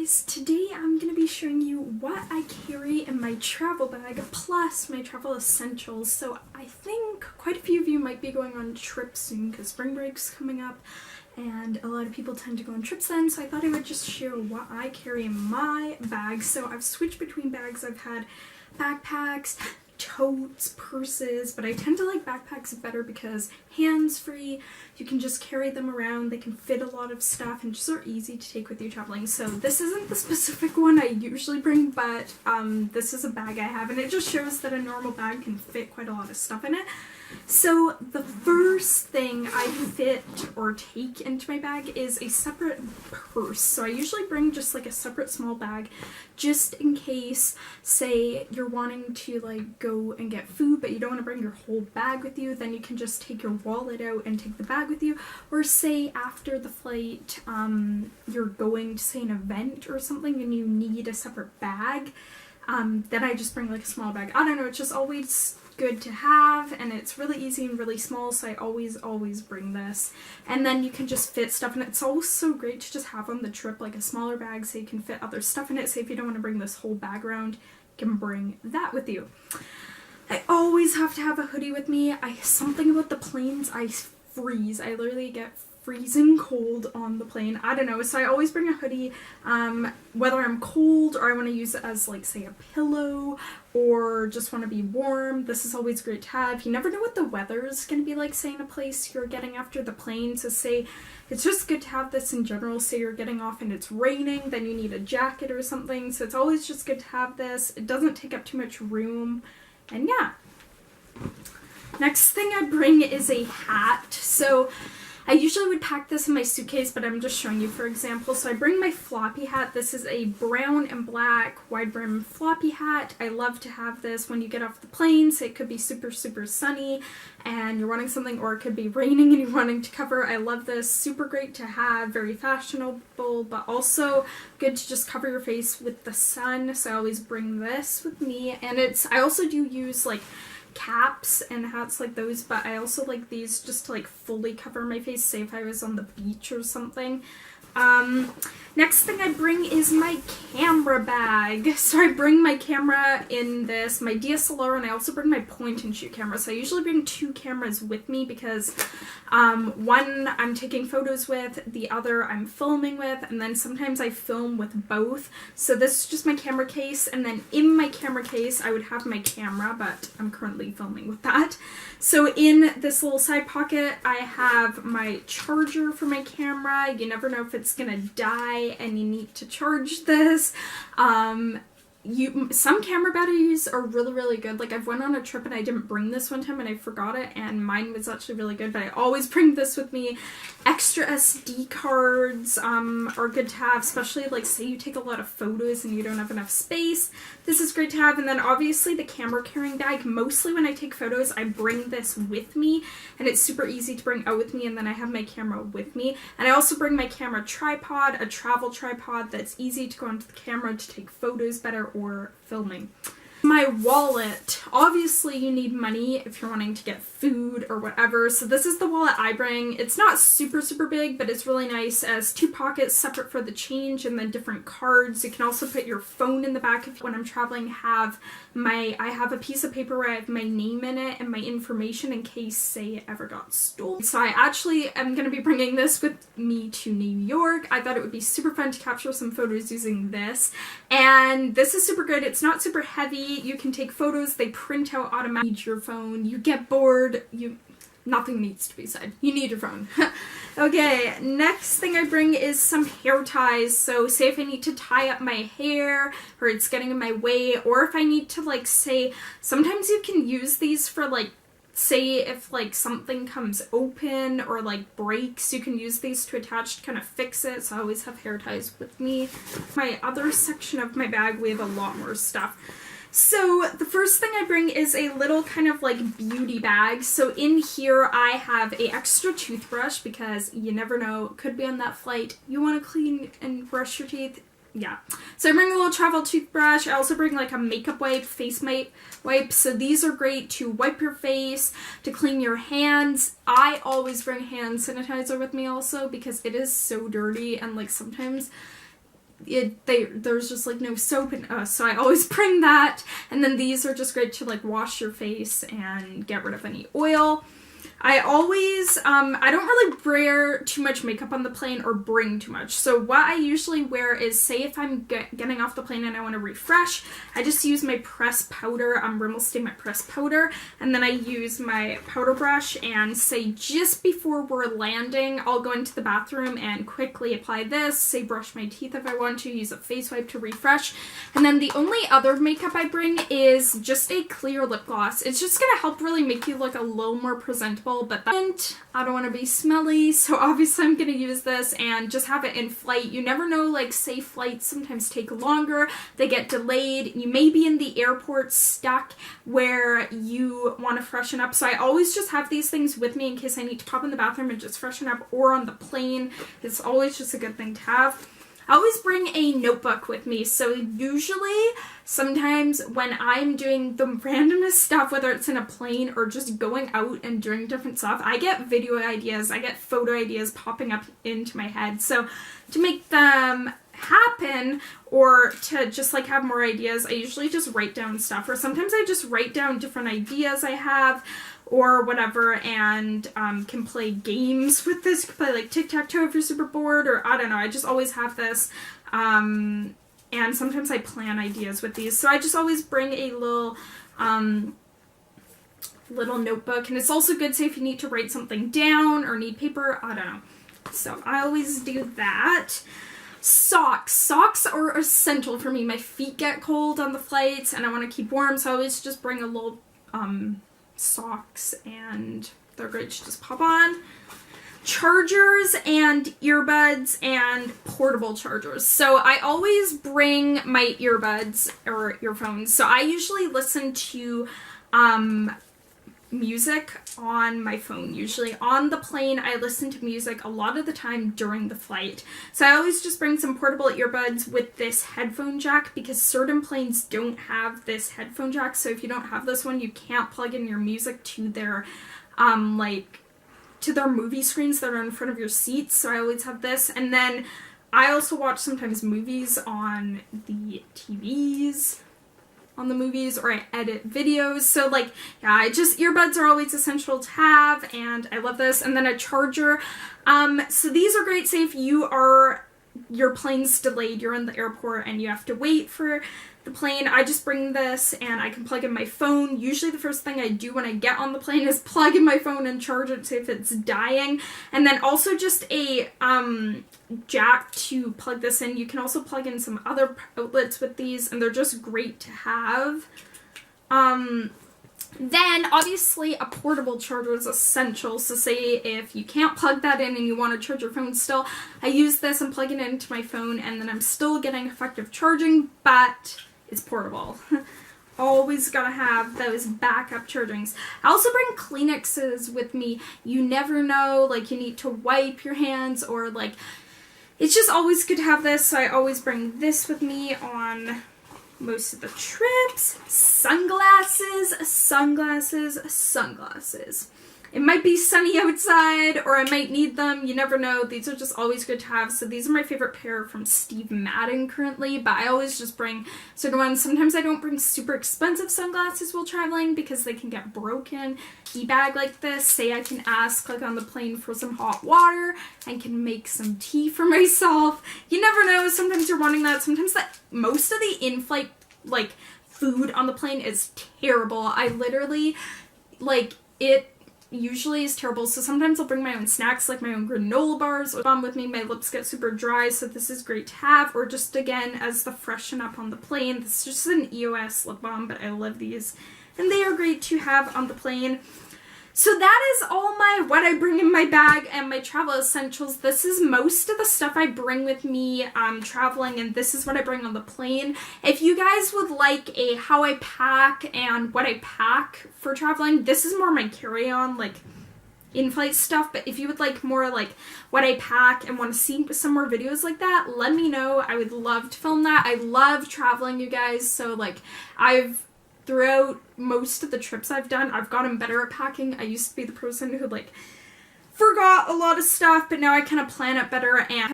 guys, today I'm going to be showing you what I carry in my travel bag plus my travel essentials. So I think quite a few of you might be going on trips soon because spring break's coming up and a lot of people tend to go on trips then, so I thought I would just share what I carry in my bag. So I've switched between bags. I've had backpacks, totes, purses, but I tend to like backpacks better because hands-free, you can just carry them around, they can fit a lot of stuff and just are easy to take with you traveling. So this isn't the specific one I usually bring, but this is a bag I have and it just shows that a normal bag can fit quite a lot of stuff in it. So the first thing I fit or take into my bag is a separate purse. So I usually bring just like a separate small bag just in case, say you're wanting to like go and get food but you don't want to bring your whole bag with you, then you can just take your wallet out and take the bag with you. Or say after the flight you're going to say an event or something and you need a separate bag, then I just bring like a small bag. I don't know, it's just always good to have and it's really easy and really small, so I always bring this. And then you can just fit stuff and it's also great to just have on the trip, like a smaller bag so you can fit other stuff in it. Say if you don't want to bring this whole bag around, you can bring that with you. I always have to have a hoodie with me. Something about the planes, I freeze. I literally get freezing cold on the plane. I don't know, so I always bring a hoodie, whether I'm cold or I want to use it as like say a pillow or just want to be warm. This is always great to have. You never know what the weather is going to be like, say in a place you're getting after the plane, so say it's just good to have this in general. Say you're getting off and it's raining, then you need a jacket or something, so it's always just good to have this. It doesn't take up too much room, and yeah. Next thing I bring is a hat. So I usually would pack this in my suitcase, but I'm just showing you for example. So I bring my floppy hat. This is a brown and black wide brim floppy hat. I love to have this when you get off the plane. So it could be super sunny and you're wanting something, or it could be raining and you're wanting to cover. I love this. Super great to have, very fashionable, but also good to just cover your face with the sun. So I always bring this with me. And I also do use like caps and hats like those, but I also like these just to like fully cover my face, say if I was on the beach or something. Next thing I bring is my camera bag. So I bring my camera in this, my DSLR, and I also bring my point and shoot camera. So I usually bring two cameras with me because one I'm taking photos with, the other I'm filming with, and then sometimes I film with both. So this is just my camera case, and then in my camera case I would have my camera, but I'm currently filming with that. So in this little side pocket I have my charger for my camera. You never know if it's gonna die and you need to charge this. Some camera batteries are really good. Like I've went on a trip and I didn't bring this one time and I forgot it, and mine was actually really good, but I always bring this with me. Extra SD cards are good to have, especially like say you take a lot of photos and you don't have enough space. This is great to have. And then obviously the camera carrying bag. Mostly when I take photos I bring this with me and it's super easy to bring out with me, and then I have my camera with me. And I also bring my camera tripod, a travel tripod that's easy to go onto the camera to take photos better or filming. My wallet. Obviously you need money if you're wanting to get food or whatever, so this is the wallet I bring. It's not super big, but it's really nice. It has two pockets separate for the change and then different cards. You can also put your phone in the back. If when I'm traveling I have a piece of paper where I have my name in it and my information in case say it ever got stolen. So I actually am going to be bringing this with me to New York. I thought it would be super fun to capture some photos using this, and this is super good. It's not super heavy. You can take photos, they print out automatically. You need your phone, you get bored, nothing needs to be said. You need your phone. Okay, next thing I bring is some hair ties. So say if I need to tie up my hair or it's getting in my way, or if I need to like say, sometimes you can use these for like, say if like something comes open or like breaks, you can use these to attach to kind of fix it. So I always have hair ties with me. My other section of my bag, we have a lot more stuff. So the first thing I bring is a little kind of like beauty bag. So in here I have a extra toothbrush because you never know, could be on that flight, you want to clean and brush your teeth. Yeah. So I bring a little travel toothbrush. I also bring like a makeup wipe, face wipe. So these are great to wipe your face, to clean your hands. I always bring hand sanitizer with me also because it is so dirty, and like sometimes there's just like no soap in us, so I always bring that. And then these are just great to like wash your face and get rid of any oil. I always, I don't really wear too much makeup on the plane or bring too much. So what I usually wear is, say if I'm getting off the plane and I want to refresh, I just use my pressed powder, Rimmel Stay Matte pressed powder, and then I use my powder brush, and say just before we're landing, I'll go into the bathroom and quickly apply this, say brush my teeth if I want to, use a face wipe to refresh. And then the only other makeup I bring is just a clear lip gloss. It's just going to help really make you look a little more presentable. But I don't want to be smelly, so obviously I'm going to use this and just have it in flight. You never know, like say flights sometimes take longer, they get delayed, you may be in the airport stuck where you want to freshen up, so I always just have these things with me in case I need to pop in the bathroom and just freshen up, or on the plane. It's always just a good thing to have. I always bring a notebook with me, so usually, sometimes when I'm doing the randomest stuff, whether it's in a plane or just going out and doing different stuff, I get video ideas, I get photo ideas popping up into my head. So to make them happen, or to just like have more ideas, I usually just write down stuff, or sometimes I just write down different ideas I have, or whatever, and can play games with this. You can play like tic-tac-toe if you're super bored, or I don't know, I just always have this, and sometimes I plan ideas with these, so I just always bring a little notebook. And it's also good, say if you need to write something down or need paper, I don't know, so I always do that. Socks are essential for me. My feet get cold on the flights and I want to keep warm, so I always just bring a little socks, and they're great to just pop on. Chargers and earbuds and portable chargers. So I always bring my earbuds or earphones. So I usually listen to music on my phone. Usually on the plane I listen to music a lot of the time during the flight. So I always just bring some portable earbuds with this headphone jack, because certain planes don't have this headphone jack. So if you don't have this one, you can't plug in your music to their to their movie screens that are in front of your seats. So I always have this. And then I also watch sometimes movies on the TVs on the movies, or I edit videos, so like, yeah, earbuds are always essential to have, and I love this. And then a charger, so these are great, say if your plane's delayed, you're in the airport and you have to wait for the plane. I just bring this and I can plug in my phone. Usually the first thing I do when I get on the plane is plug in my phone and charge it, say if it's dying. And then also just a jack to plug this in. You can also plug in some other outlets with these, and they're just great to have. Then obviously a portable charger is essential, so say if you can't plug that in and you want to charge your phone still, I use this and plug it into my phone, and then I'm still getting effective charging, but it's portable. Always gotta have those backup chargings. I also bring Kleenexes with me. You never know, like you need to wipe your hands, or like, it's just always good to have this, so I always bring this with me on most of the trips. Sunglasses. It might be sunny outside, or I might need them. You never know. These are just always good to have. So these are my favorite pair from Steve Madden currently, but I always just bring certain ones. Sometimes I don't bring super expensive sunglasses while traveling because they can get broken. E-bag like this, say I can ask like on the plane for some hot water and can make some tea for myself. You never know. Sometimes you're wanting that. Sometimes most of the in-flight like food on the plane is terrible. I literally it usually is terrible, so sometimes I'll bring my own snacks, like my own granola bars with me. My lips get super dry, so this is great to have, or just again as the freshen up on the plane. This is just an Eos lip balm, but I love these and they are great to have on the plane. So that is all what I bring in my bag and my travel essentials. This is most of the stuff I bring with me traveling, and this is what I bring on the plane. If you guys would like a how I pack and what I pack for traveling, this is more my carry-on, like in-flight stuff. But if you would like more like what I pack and want to see some more videos like that, let me know. I would love to film that. I love traveling, you guys. So like throughout most of the trips I've done, I've gotten better at packing. I used to be the person who like forgot a lot of stuff, but now I kind of plan it better and